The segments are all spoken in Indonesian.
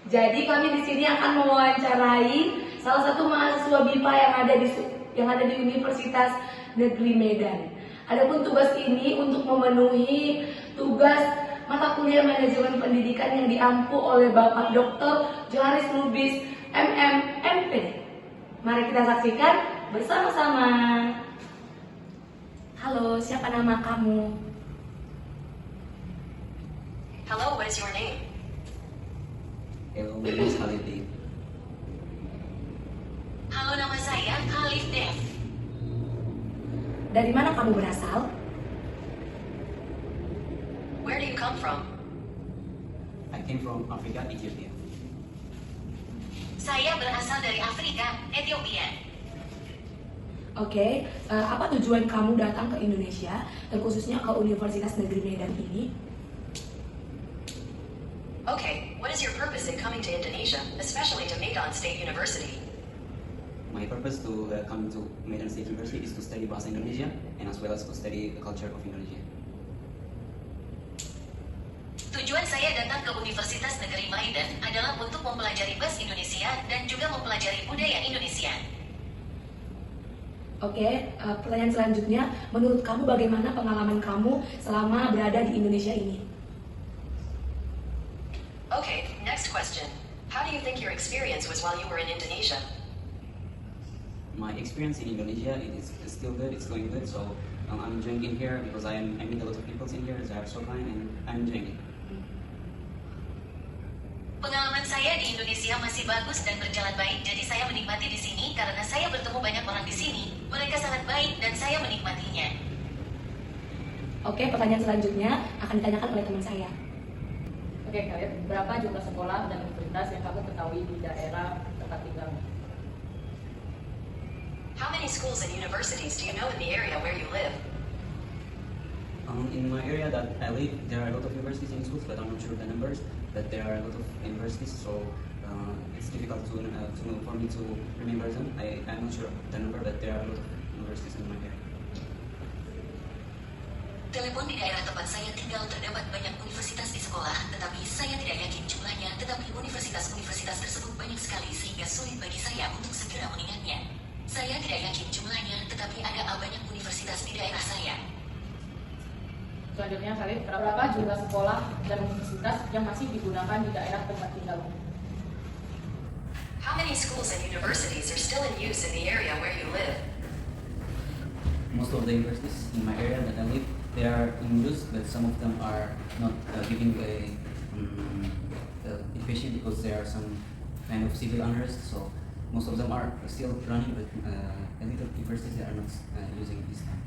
Jadi kami di sini akan mewawancarai salah satu mahasiswa BIPA yang ada di Universitas Negeri Medan. Adapun tugas ini untuk memenuhi tugas mata kuliah manajemen pendidikan yang diampu oleh Bapak Dr. Joharis Lubis MM.MP. Mari kita saksikan bersama-sama. Halo, siapa nama kamu? Hello, what is your name? Hello, my name is Khalid Dave. Halo, nama saya Khalif Dev. Dari mana kamu berasal? Where do you come from? I came from Africa, Ethiopia. Saya berasal dari Afrika, Ethiopia. Oke, apa tujuan kamu datang ke Indonesia dan khususnya ke Universitas Negeri Medan ini? Okay, what is your purpose in coming to Indonesia, especially to Medan State University? My purpose to come to Medan State University is to study Bahasa Indonesia and as well as to study the culture of Indonesia. Tujuan saya datang ke Universitas Negeri Medan adalah untuk mempelajari bahasa Indonesia dan juga mempelajari budaya Indonesia. Oke, pertanyaan selanjutnya, menurut kamu bagaimana pengalaman kamu selama berada di Indonesia ini? Okay, next question. How do you think your experience was while you were in Indonesia? My experience in Indonesia is still good, it's going good, so I'm enjoying it here because I meet a lot of people in here, they are so kind and I'm enjoying it. Pengalaman saya di Indonesia masih bagus dan berjalan baik, jadi saya menikmati di sini karena saya bertemu banyak orang di sini. Mereka sangat baik dan saya menikmatinya. Oke, pertanyaan selanjutnya akan ditanyakan oleh teman saya. Oke, Khalid, berapa jumlah sekolah dan universitas yang kamu ketahui di daerah tempat tinggal? How many schools and universities do you know in the area where you live? In my area that I live, there are a lot of universities and schools, but I'm not sure the numbers. But there are a lot of universities, so it's difficult for me to remember them. I'm not sure the number, but there are a lot of universities in my area. Telepon di daerah tempat saya tinggal terdapat banyak universitas di sekolah, tetapi saya tidak yakin jumlahnya, tetapi universitas-universitas tersebut banyak sekali sehingga sulit bagi saya untuk segera mengingatnya. Saya tidak yakin jumlahnya, tetapi ada banyak universitas di daerah saya. Selanjutnya, Khalid, berapa jumlah sekolah dan universitas yang masih digunakan di daerah tempat tinggalmu? How many schools and universities are still in use in the area where you live? Most of the universities in my area that I live, they are in use, but some of them are not giving a education because there are some kind of civil unrest. So most of them are still running, but a little universities are not using this time.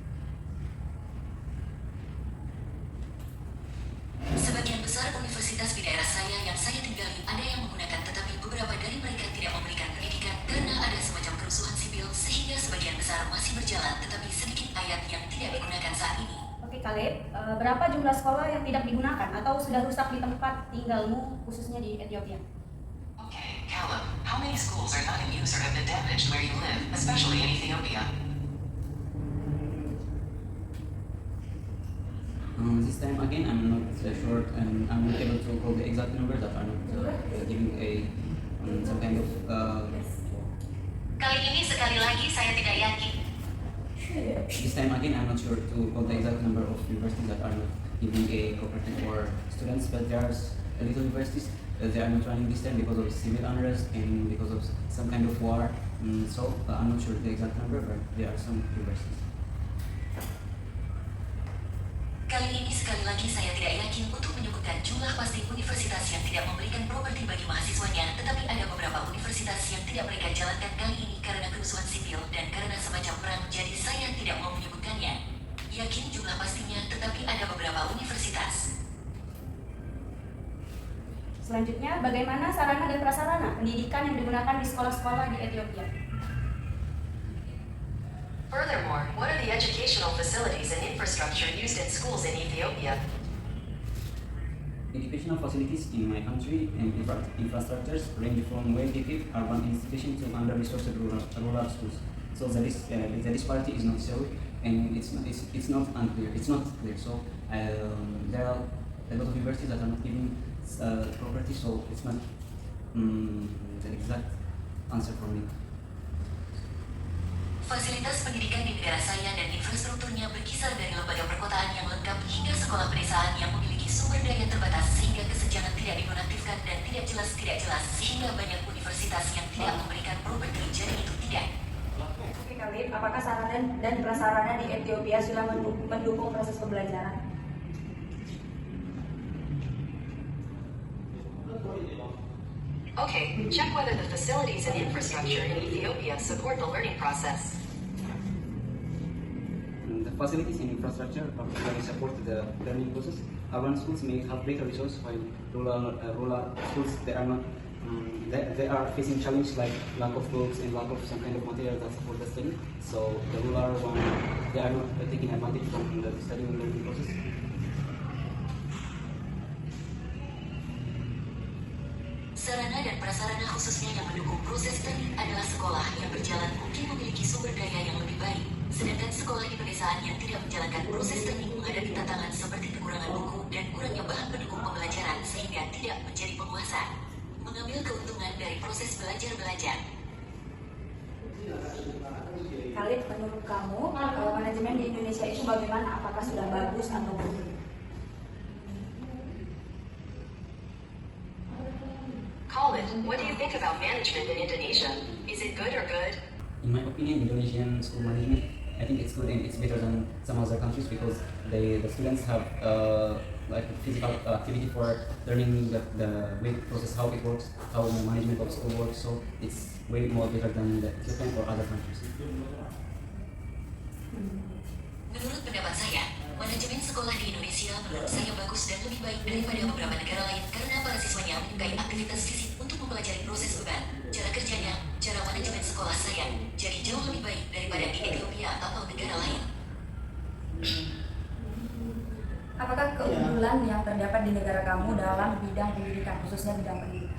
Sebagian besar universitas di daerah saya yang saya tinggali ada yang menggunakan, tetapi beberapa dari mereka tidak memberikan pendidikan karena ada semacam kerusuhan sipil sehingga sebagian besar masih berjalan, tetapi sedikit ayat yang tidak digunakan saat ini. Oke, Khalid, berapa jumlah sekolah yang tidak digunakan atau sudah rusak di tempat tinggalmu, khususnya di Ethiopia? Okay, Callum, how many schools are not in use or have been damaged where you live, especially in Ethiopia? This time again, I'm not sure, and I'm not able to call the exact numbers that are not giving a some kind of. Kali ini sekali lagi saya tidak yakin. This time again, I'm not sure to call the exact number of universities that are not giving a cooperative for students, but there are a little universities they are not running this time because of civil unrest and because of some kind of war. So I'm not sure the exact number, but there are some universities. Kali ini sekali lagi saya tidak yakin untuk menyebutkan jumlah pasti universitas yang tidak memberikan properti bagi mahasiswanya, tetapi ada beberapa universitas yang tidak mereka jalankan kali ini karena kerusuhan sipil dan karena semacam perang, jadi saya tidak mau menyebutkannya. Yakin jumlah pastinya, tetapi ada beberapa universitas. Selanjutnya, bagaimana sarana dan prasarana pendidikan yang digunakan di sekolah-sekolah di Ethiopia? Furthermore, what are the educational facilities and infrastructure used in schools in Ethiopia? Educational facilities in my country and infrastructures range from well-equipped urban institutions to under-resourced rural schools. So the disparity is not so, and it's not unclear. It's not clear. So there are a lot of universities that are not giving property, so it's not the exact answer for me. Fasilitas pendidikan di negara saya dan infrastrukturnya berkisar dari lembaga perkotaan yang lengkap hingga sekolah pedesaan yang memiliki sumber daya terbatas sehingga kesenjangan tidak dinonaktifkan dan tidak jelas sehingga banyak universitas yang tidak memberikan properti jadi itu tidak. Oke Khalid, apakah sarana dan prasarana di Ethiopia sudah mendukung proses pembelajaran? Okay, check whether the facilities and infrastructure in Ethiopia support the learning process. The facilities and infrastructure particularly support the learning process. Urban schools may have better resources, while rural schools they are facing challenges like lack of books and lack of some kind of material that support the study. So the rural one, they are not taking advantage from the studying and learning process. Sarana dan prasarana khususnya yang mendukung proses learning adalah sekolah yang berjalan mungkin memiliki sumber daya yang lebih baik. Sedangkan sekolah di pedesaan yang tidak menjalankan proses learning menghadapi tantangan seperti kekurangan buku dan kurangnya bahan pendukung pembelajaran sehingga tidak menjadi penguasa. Mengambil keuntungan dari proses belajar-belajar. Khalid, menurut kamu, manajemen di Indonesia itu bagaimana? Apakah sudah bagus atau belum? Colin, what do you think about management in Indonesia? Is it good or good? In my opinion, Indonesian school management, I think it's good and it's better than some other countries because the students have like physical activity for learning the way process, how it works, how the management of school works. So it's way more better than the Ethiopian or other countries. Menurut pendapat saya, manajemen sekolah di Indonesia menurut saya bagus dan lebih baik daripada beberapa negara lain karena para siswanya menyukai aktivitas fisik untuk mempelajari proses beban, cara kerjanya, cara manajemen sekolah saya jadi jauh lebih baik daripada di Ethiopia atau negara lain. Apakah keunggulan yang terdapat di negara kamu dalam bidang pendidikan, khususnya bidang pendidikan?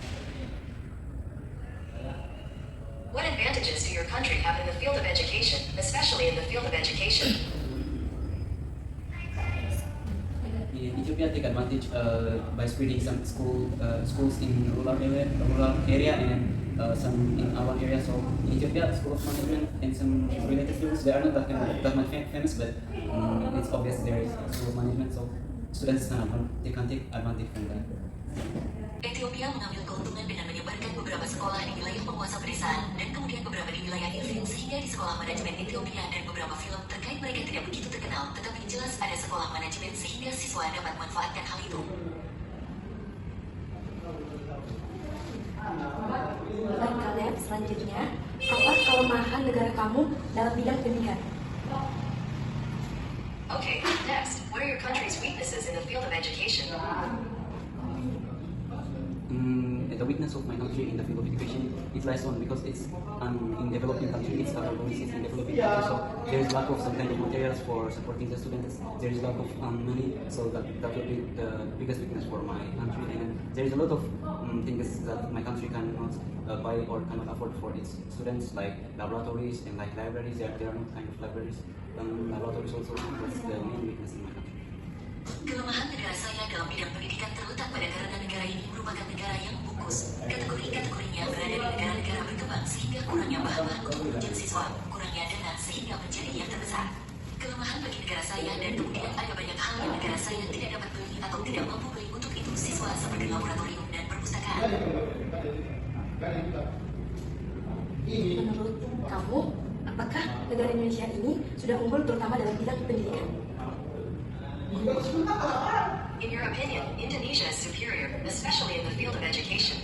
What advantages do your country have in the field of education, especially in the field of education? In Ethiopia, take advantage by spreading some schools in rural area and some in urban area. So in Ethiopia, school of management and some related fields, they are not that much famous, but it's obvious there is school of management. So students can take advantage from that. Ethiopia mengambil keuntungan dengan menyebarkan beberapa sekolah di wilayah penguasa pedesaan dan kemudian beberapa di wilayah Irvin sehingga di sekolah manajemen Ethiopia dan beberapa film terkait mereka tidak begitu terkenal tetapi jelas ada sekolah manajemen sehingga siswa dapat memanfaatkan hal itu. Baik Khalid, selanjutnya, apa kelemahan negara kamu dalam bidang pendidikan? Okay, next, what are your country's weaknesses in the field of education? The weakness of my country in the field of education it lies on because it's in developing country, it's our policies in developing country, so there is lack of some kind of materials for supporting the students. There is lack of money, so that will be the biggest weakness for my country. And there is a lot of things that my country cannot buy or cannot afford for its students, like laboratories and like libraries. There are not kind of libraries. Laboratories also, that's the main weakness in my country. Kelemahan negara saya dalam bidang pendidikan terletak pada karena negara ini merupakan negara yang bungkus. Kategori-kategorinya berada di negara-negara berkembang sehingga kurangnya bahan-bahan untuk menunjang siswa, kurangnya dana sehingga menjadi yang terbesar. Kelemahan bagi negara saya dan kemudian ada banyak hal yang negara saya tidak dapat beli atau tidak mampu beli untuk itu siswa seperti laboratorium dan perpustakaan. Menurut kamu, apakah negara Indonesia ini sudah unggul terutama dalam bidang pendidikan? In your opinion, Indonesia is superior, especially in the field of education.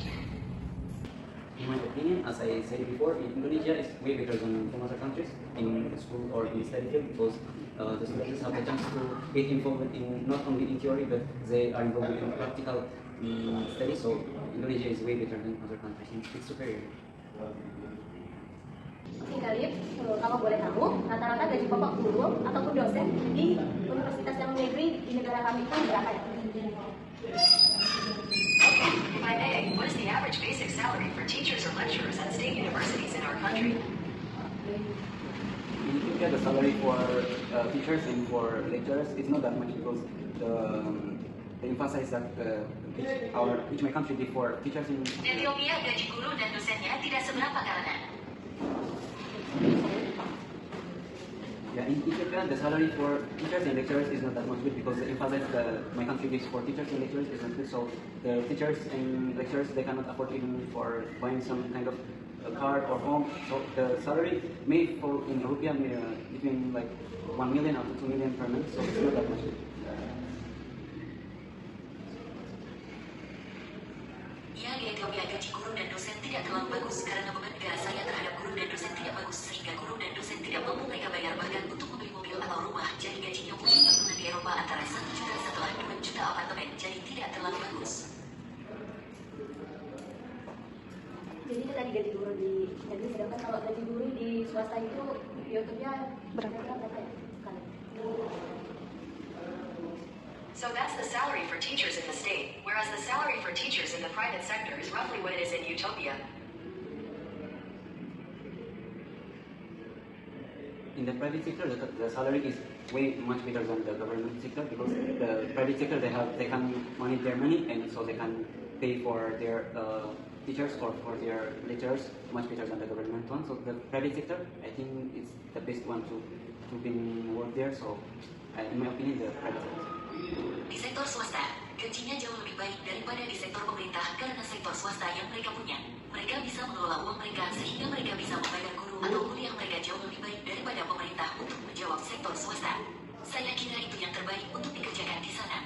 In my opinion, as I said before, Indonesia is way better than some other countries in school or in study field because the students have the chance to get involved in not only in theory but they are involved in practical study. So Indonesia is way better than other countries. It's superior. Oke Khalid, kamu boleh tahu rata-rata gaji pokok guru ataupun dosen di universitas yang negeri di negara kami itu berapa ya? If I may, what is the average basic salary for teachers or lecturers at state universities in our country? In Ethiopia, the salary for teachers and for lecturers is not that much because they emphasize that which my country did for teachers in Ethiopia gaji guru dan dosennya tidak seberapa karena yeah, in Ethiopia the salary for teachers and lecturers is not that much good because they emphasize my country gives for teachers and lecturers is not good. So the teachers and lecturers they cannot afford even for buying some kind of car or home. So the salary may fall in rupiah between like 1 million up to 2 million per month. So it's not that much good. Ya, di Ethiopia gaji guru dan dosen tidak terlalu bagus karena beban negara saya terhadap guru dan dosen tidak bagus sehingga guru dan dosen tidak mampu mereka bayar bahkan untuk membeli mobil atau rumah. Jadi gajinya mungkin pernah di Eropa antara 1 juta setelah 2 juta apartemen. Jadi tidak terlalu bagus. Jadi itu tadi gaji guru di negeri, sedangkan kalau gaji guru di swasta itu di Ethiopia berapa ya? Kali. So that's the salary for teachers in the state, whereas the salary for teachers in the private sector is roughly what it is in Utopia. In the private sector, the salary is way much better than the government sector because the private sector they can manage their money and so they can pay for their teachers or for their lecturers much better than the government one. So the private sector, I think it's the best one to work there. So in my opinion, the private sector. Di sektor swasta, gajinya jauh lebih baik daripada di sektor pemerintah karena sektor swasta yang mereka punya. Mereka bisa mengelola uang mereka sehingga mereka bisa membayar guru atau kuliah mereka jauh lebih baik daripada pemerintah untuk menjawab sektor swasta. Saya kira itu yang terbaik untuk dikerjakan di sana.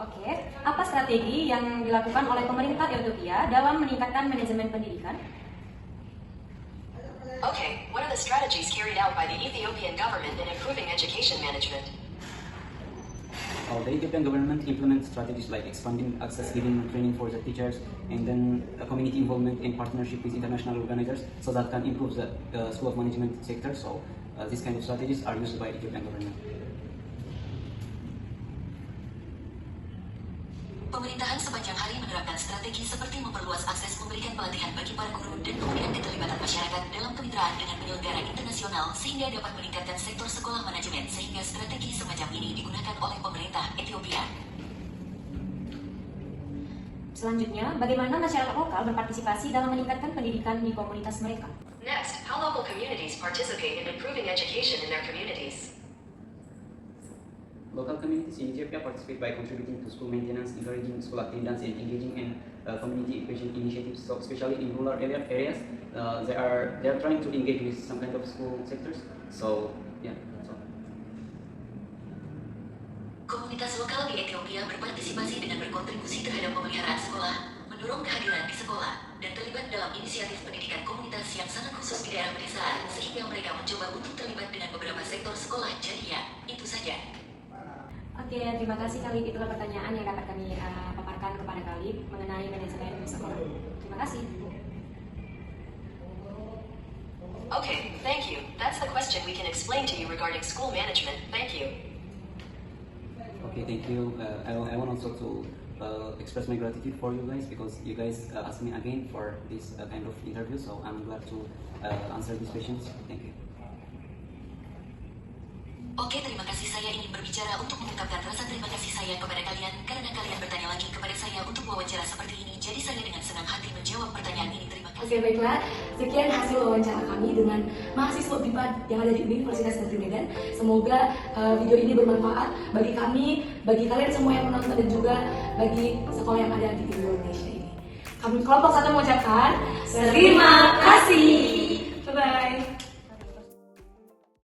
Oke, apa strategi yang dilakukan oleh pemerintah Ethiopia dalam meningkatkan manajemen pendidikan? Okay, what are the strategies carried out by the Ethiopian government in improving education management? The Ethiopian government implements strategies like expanding access, giving training for the teachers, and then community involvement in partnership with international organizers, so that can improve the school of management sector. So these kind of strategies are used by Ethiopian government. Pemerintahan sepanjang hari menerapkan strategi seperti memperluas akses, memberikan pelatihan bagi para guru, dan memberikan keterlibatan masyarakat dalam kemitraan dengan penyelenggara internasional sehingga dapat meningkatkan sektor sekolah manajemen sehingga strategi semacam ini digunakan oleh pemerintah Ethiopia. Selanjutnya, bagaimana masyarakat lokal berpartisipasi dalam meningkatkan pendidikan di komunitas mereka? Next, how local communities participate in improving education in their communities. Local communities in Ethiopia participate by contributing to school maintenance, encouraging school attendance, and engaging in community education initiatives. So, especially in rural areas, they are trying to engage with some kind of school sectors. So, yeah, that's all. Komunitas lokal di Ethiopia berpartisipasi dengan berkontribusi terhadap pemeliharaan sekolah, mendorong kehadiran di sekolah, dan terlibat dalam inisiatif pendidikan komunitas yang sangat khusus di daerah pedesaan, sehingga mereka mencoba untuk terlibat dengan beberapa sektor sekolah jariah. Itu saja. Oke, terima kasih Khalid. Itulah pertanyaan yang dapat kami paparkan kepada Khalid mengenai manajemen sekolah. Terima kasih. Okay, thank you. That's the question we can explain to you regarding school management. Thank you. Okay, thank you. I want also to express my gratitude for you guys because you guys asked me again for this kind of interview. So I'm glad to answer these questions. Thank you. Oke, terima kasih. Saya ingin berbicara untuk mengungkapkan rasa terima kasih saya kepada kalian karena kalian bertanya lagi kepada saya untuk wawancara seperti ini. Jadi saya dengan senang hati menjawab pertanyaan ini. Terima kasih. Oke, baiklah. Sekian hasil wawancara kami dengan mahasiswa BIPA yang ada di Universitas Negeri Medan. Semoga video ini bermanfaat bagi kami, bagi kalian semua yang menonton dan juga bagi sekolah yang ada di Indonesia ini. Kami kelompok 1 mengucapkan terima kasih. Bye-bye.